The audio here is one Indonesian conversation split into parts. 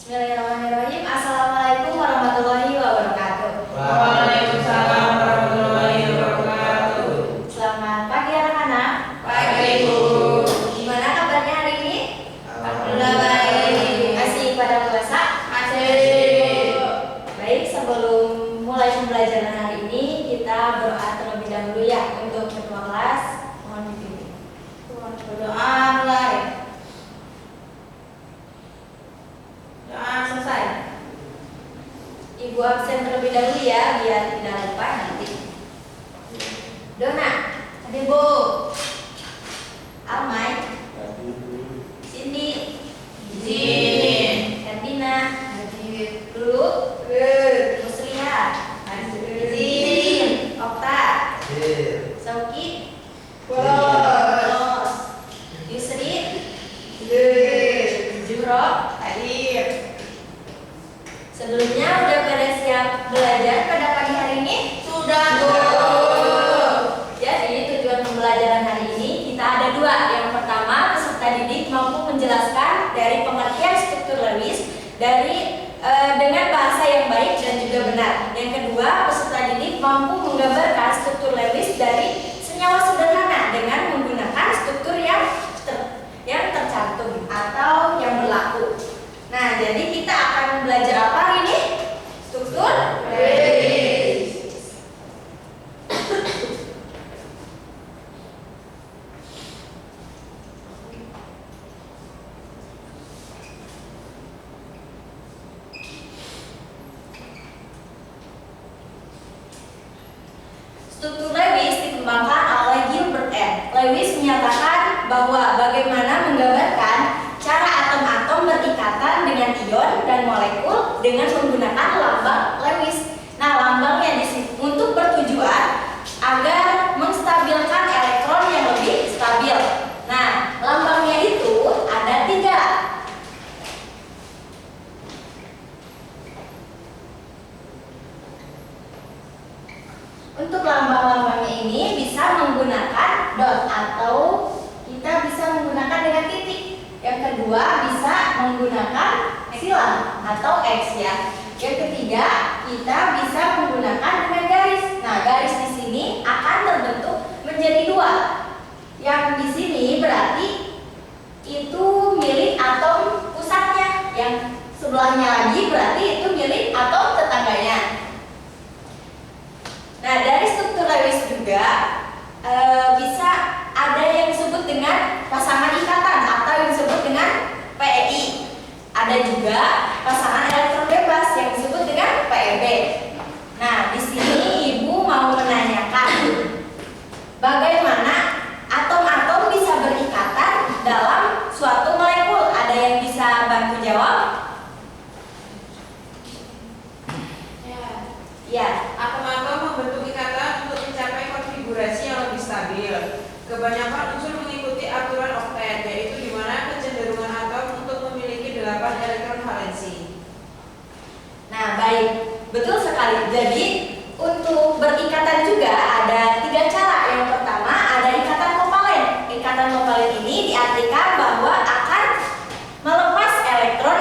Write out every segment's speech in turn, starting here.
Bismillahirrahmanirrahim. Assalamualaikum warahmatullahi wabarakatuh. Waalaikumsalam warahmatullahi wabarakatuh. Selamat pagi anak-anak. Pagi Ibu. Gimana kabarnya hari ini? Alhamdulillah baik. Masih pada puasa? Masih. Baik, sebelum mulai pembelajaran hari ini kita berdoa terlebih dahulu ya untuk ketua kelas. Mohon dipimpin. Berdoa mulai. Doa selesai. Ibu absen terlebih dahulu ya biar tidak lupa nanti. Dona, ada Bu. Almay, Cindy, Izin. Hermina, Lulu, Muslihat, Izin, Okta, Sauki, Ros, Yusri, Juro, Hadir. Sebelumnya udah pada siap belajar pada pagi hari ini? Sudah Bu. Jadi tujuan pembelajaran hari ini kita ada dua. Yang pertama, peserta didik mampu menjelaskan dari pengertian struktur Lewis dengan bahasa yang baik dan juga benar. Yang kedua, peserta didik mampu menggambarkan struktur Lewis dari senyawa sederhana dengan menggunakan struktur yang tercantum atau yang berlaku. Nah, jadi kita akan belajar apa hari ini? Struktur Lewis. Struktur Lewis dikembangkan oleh Gilbert N. Lewis menyatakan bahwa bagaimana menggambarkan cara atom-atom berikatan dengan ion dan molekul dengan menggunakan lambang Lewis. Nah, lambangnya di sini untuk bertujuan agar menstabilkan elektron yang lebih stabil. Nah, lambangnya itu ada 3. Untuk lambang-lambangnya ini bisa menggunakan dot atau kita bisa menggunakan dengan titik. Yang kedua bisa menggunakan silang atau X ya. Yang ketiga kita bisa menggunakan dengan garis. Nah, garis di sini akan terbentuk menjadi 2. Yang di sini berarti itu milik atom pusatnya. Yang sebelahnya lagi berarti itu milik atom tetangganya. Nah, dari struktur Lewis juga bisa ada yang disebut dengan pasangan ikatan atau yang disebut dengan PEI. Ada juga pasangan elektron bebas yang disebut dengan PEB. Nah, di sini Ibu mau menanyakan bagaimana atom-atom bisa berikatan dalam suatu molekul. Ada yang bisa bantu jawab? Ya. Atom-atom membentuk ikatan untuk mencapai konfigurasi yang lebih stabil. Kebanyakan unsur mengikuti aturan oktet, yaitu di mana kecenderungan atom untuk memiliki 8 elektron valensi. Nah, baik, betul sekali. Jadi untuk berikatan juga ada 3 cara. Yang pertama ada ikatan kovalen. Ikatan kovalen ini diartikan bahwa akan melepas elektron.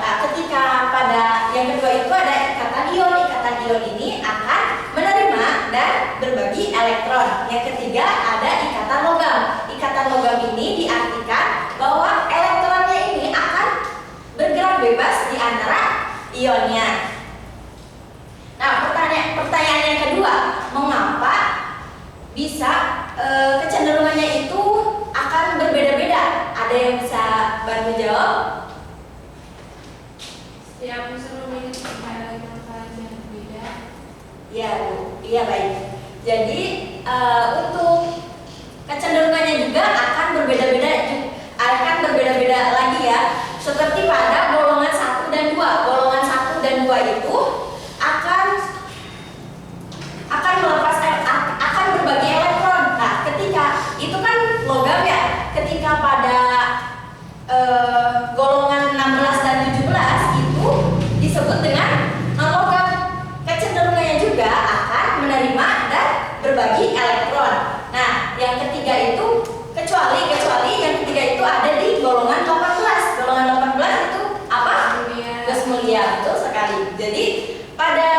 Nah, ketika pada yang kedua itu ada ikatan ion. Ikatan ion ini akan menerima dan berbagi elektron. Yang ketiga ada ikatan logam. Ikatan logam ini diartikan bahwa elektronnya ini akan bergerak bebas di antara ionnya. Nah, pertanyaan yang kedua, mengapa bisa kecenderungannya itu akan berbeda-beda? Ada yang bisa bantu jawab? Setiap unsur memiliki elektron valensi yang berbeda. Iya, Bu. Iya, baik. Jadi untuk kecenderungannya juga akan berbeda-beda lagi ya. Seperti pada golongan 1 dan 2. Golongan 1 dan 2 itu akan berbagi elektron. Nah, ketika itu kan logam ya. Ketika pada golongan 16 dan 17 itu disebut dengan non-logam. Kecenderungannya juga akan menerima dan berbagi elektron. Nah, yang ketiga itu kecuali Jadi pada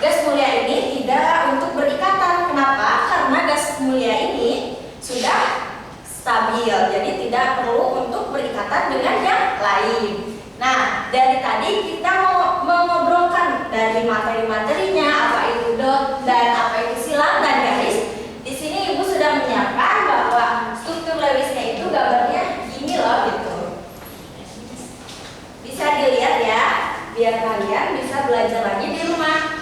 gas mulia ini tidak untuk berikatan. Kenapa? Karena gas mulia ini sudah stabil, jadi tidak perlu untuk berikatan dengan yang lain. Nah, dari tadi kita mau mengobrolkan dari materi-materinya, apa itu dot dan apa itu silang dan garis. Di sini Ibu sudah menyiapkan bahwa struktur Lewisnya itu gambarnya gini loh gitu. Bisa dilihat ya, biar kalian bisa belajar lagi di rumah.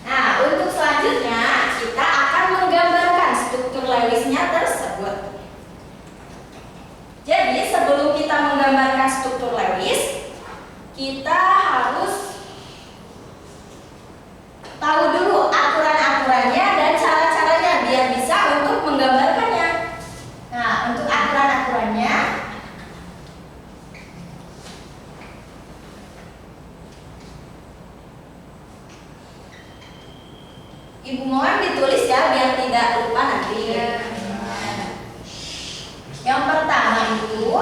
Nah, untuk selanjutnya kita akan menggambarkan struktur Lewisnya tersebut. Jadi sebelum kita menggambarkan struktur Lewis, kita harus tahu dulu aturan-aturannya dan cara-caranya biar bisa untuk menggambarkannya. Nah, untuk aturan-aturannya, Ibu mohon ditulis ya biar tidak lupa nanti. Yang pertama itu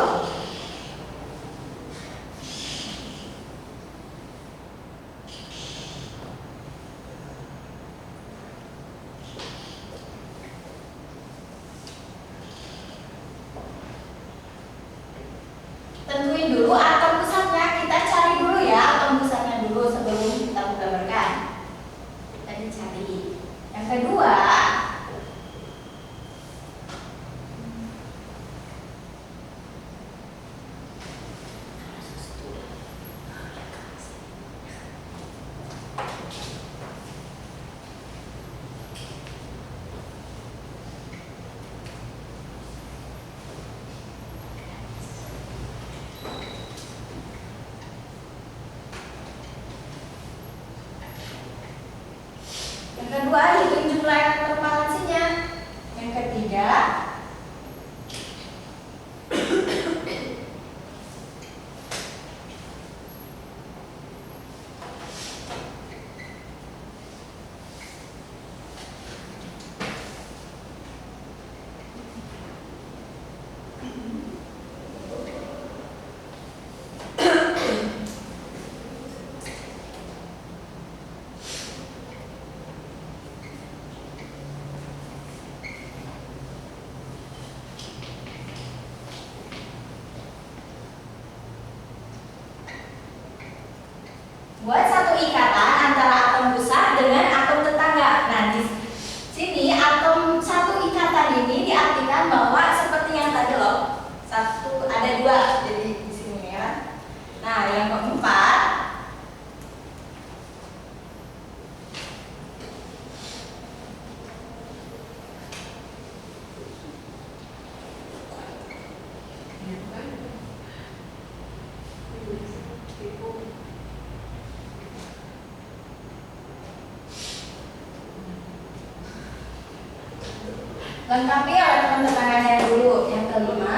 tentuin dulu atom pusatnya. Kita cari dulu ya atom pusatnya dulu sebelum kita menggambarkan. Kita dicari. Yang kedua, hitung jumlah elektron valensinya. Yang ketiga, buat satu ikatan antara atom pusat dengan atom tetangga. Nah, di sini atom satu ikatan ini diartikan bahwa seperti yang tadi loh, satu ada dua, jadi di sini ya. Nah, yang keempat, lengkapi elektron tetangganya dulu. Yang kelima,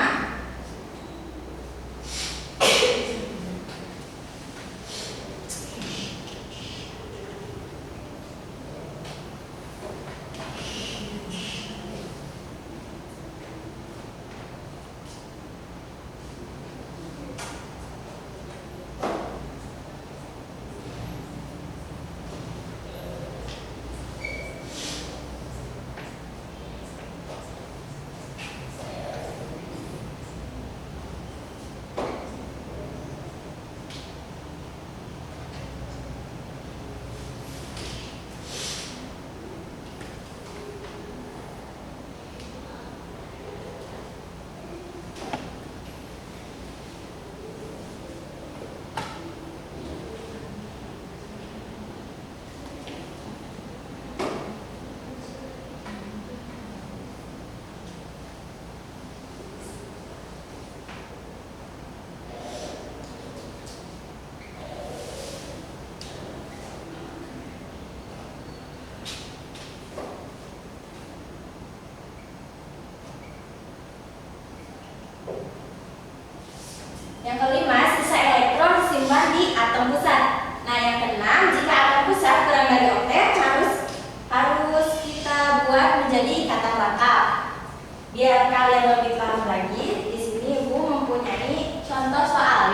yang kelima, sisa elektron disimpan di atom pusat. Nah, yang keenam, jika atom pusat kurang dari oktet harus kita buat menjadi ikatan rangkap. Biar kalian lebih paham lagi, di sini Ibu mempunyai contoh soal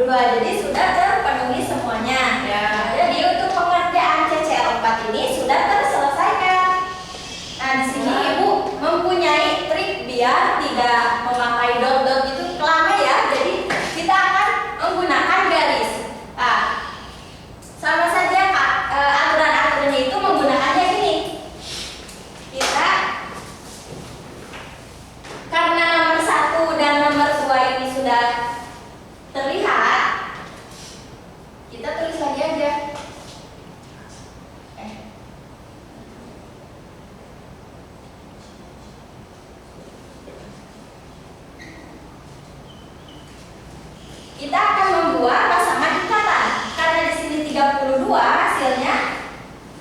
32. Jadi sudah terpenuhi semuanya. Ya. Jadi untuk pengerjaan CCL 4 ini sudah terselesaikan. Nah, di sini Ibu mempunyai trik biar tidak memakai dot-dot itu lama ya. Jadi kita akan menggunakan garis. Nah, sama saja Kak, aturan-aturannya itu menggunakannya gini. Kita karena nomor 1 dan nomor 2 ini sudah terlihat, kita tulis lagi aja. Kita akan membuat pasangan ikatan. Karena di sini 32 hasilnya,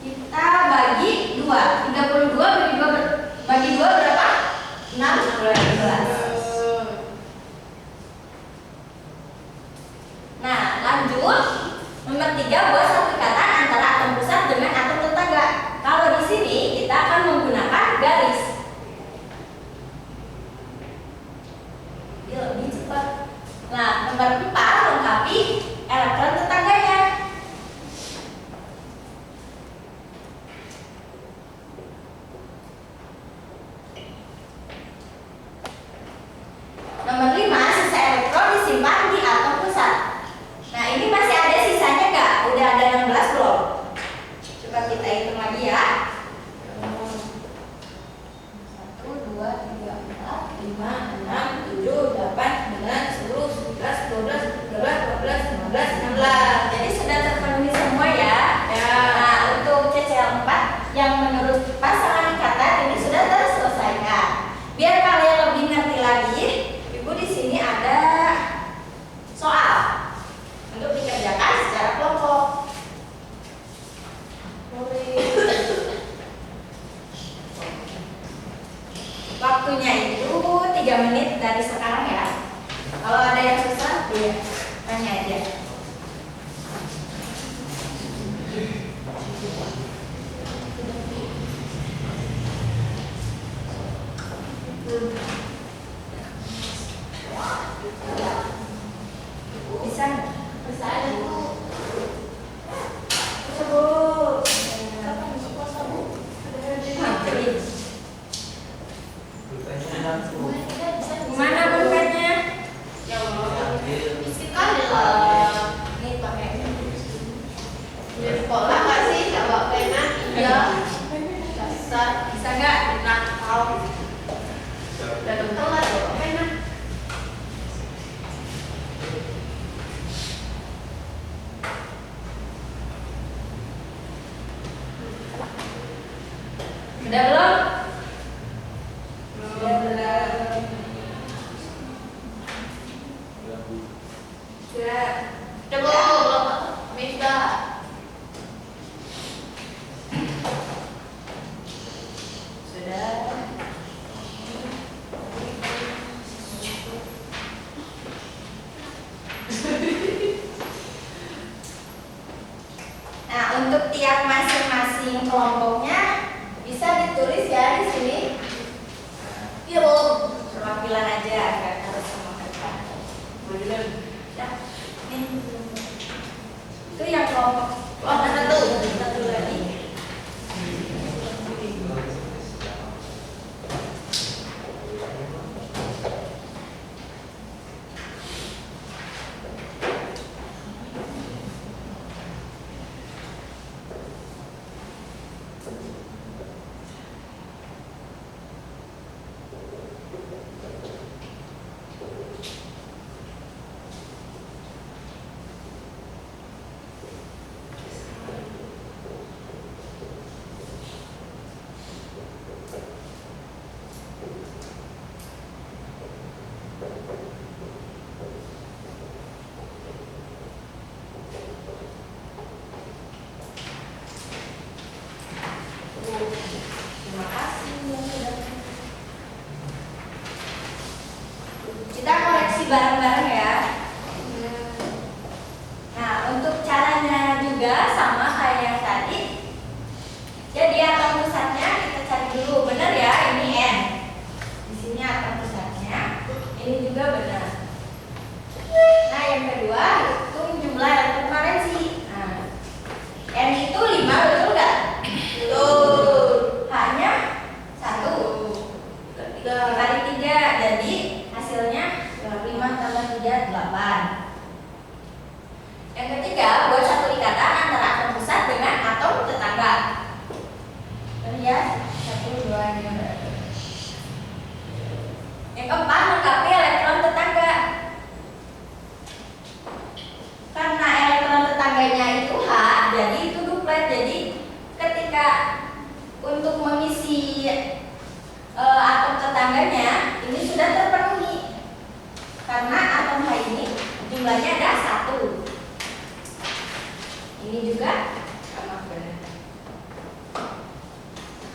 kita bagi 2. 32 bagi 2 berapa? 16. Nah, lanjut. Nomor 3, buat satu ikatan antara atom pusat dengan atom tetangga. Kalau di sini kita akan menggunakan garis. Dia lebih cepat. Nah, nomor 4, lengkapi elektron tetangganya. Nomor 5, sisa elektron disimpan di atom pusat. Nah, ini masih ada sisanya nggak? Udah ada 16 belum? Coba kita hitung lagi ya. 1, 2, 3, 4, 5, 6, 7, 8, 9, 10, 11, 12, 13, 14, 15, 16. Jadi sudah terpenuhi semua ya. Nah, untuk CCL 4 yang menurut pasangan ikatan ini sudah terselesaikan. Biar kalian lebih ngerti lagi, Ibu di sini ada soal untuk dikerjakan secara kelompok. Waktunya itu 3 menit dari sekarang ya. Kalau ada yang susah, ya tanya aja. Bisa nggak? Bisa aja Bu. Bisa Bu. Kapan bisa puasa Bu? Mana pulpennya? Ya Allah. Isi kan Sudah. Belum. Minta. Sudah. Nah, untuk tiap masing-masing kelompoknya bisa ditulis ya di sini. Iya, belum. Perwakilan aja, agak harus sama mereka. Belum. Ya, ini. Itu yang kelompok. Oh, satu lagi. Terima kasih yang sudah. Kita koreksi bareng-bareng ya. Nah, untuk caranya juga sama kayak yang tadi. Jadi atom pusatnya kita cari dulu, benar ya? Ini N. Di sini atom pusatnya. Ini juga benar. Nah, yang kedua hitung jumlah elektron valensi. Nah, N itu 5, betul nggak? Betul. H-nya 1. Dikali 3, jadi hasilnya 5 tambah 3, 8. Yang ketiga, buat satu ikatan antara atom pusat dengan atom tetangga. Ya, 1, 2, 3. Yang keempat, lengkapi elektron tetangga. Karena elektron tetangganya itu H, jadi itu duplet. Jadi ketika untuk mengisi atom tetangganya ini sudah terpenuhi. Karena atom H ini jumlahnya ada 1. Ini juga sama benar.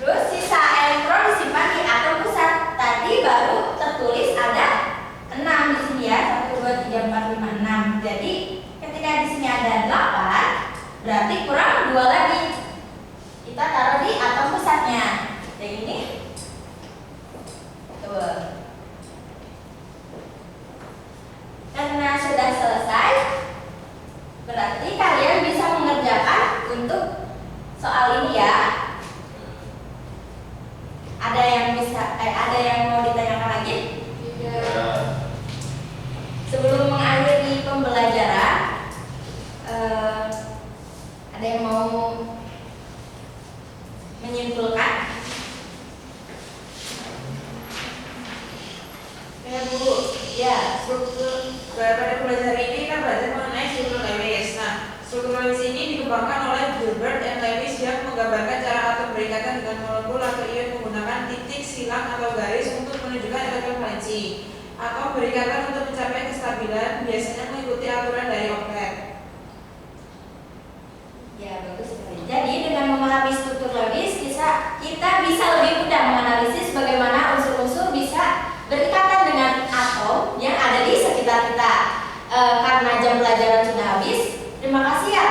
Terus sisa elektron disimpan di atom pusat. Tadi baru tertulis ada 6 di sini ya. 1, 2, 3, 4, 5, 6. Jadi ketika di sini ada 8, berarti kurang 2 lagi. Kita taruh di atom pusatnya. Yang ini. Tuh. Karena sudah selesai, berarti kalian bisa mengerjakan untuk soal ini ya. Ada yang mau ditanyakan lagi? Tidak. Sebelum mengakhiri pembelajaran, ada yang mau menyimpulkan? Ya Bu, Ya. struktur pada pelajaran ini kita belajar mengenai struktur Lewis. Nah, struktur Lewis ini dikembangkan oleh Gilbert dan Lewis yang menggambarkan cara atom berikatan dengan molekul atau ion menggunakan titik, silang atau garis untuk menunjukkan elektron valensi. Atom berikatan untuk mencapai kestabilan biasanya mengikuti aturan dari oktet. Ya, bagus sekali. Jadi dengan memahami struktur Lewis, kita bisa lebih mudah menganalisis bagaimana unsur-unsur bisa berikatan dengan atom yang ada di sekitar kita. Karena jam pelajaran sudah habis, terima kasih ya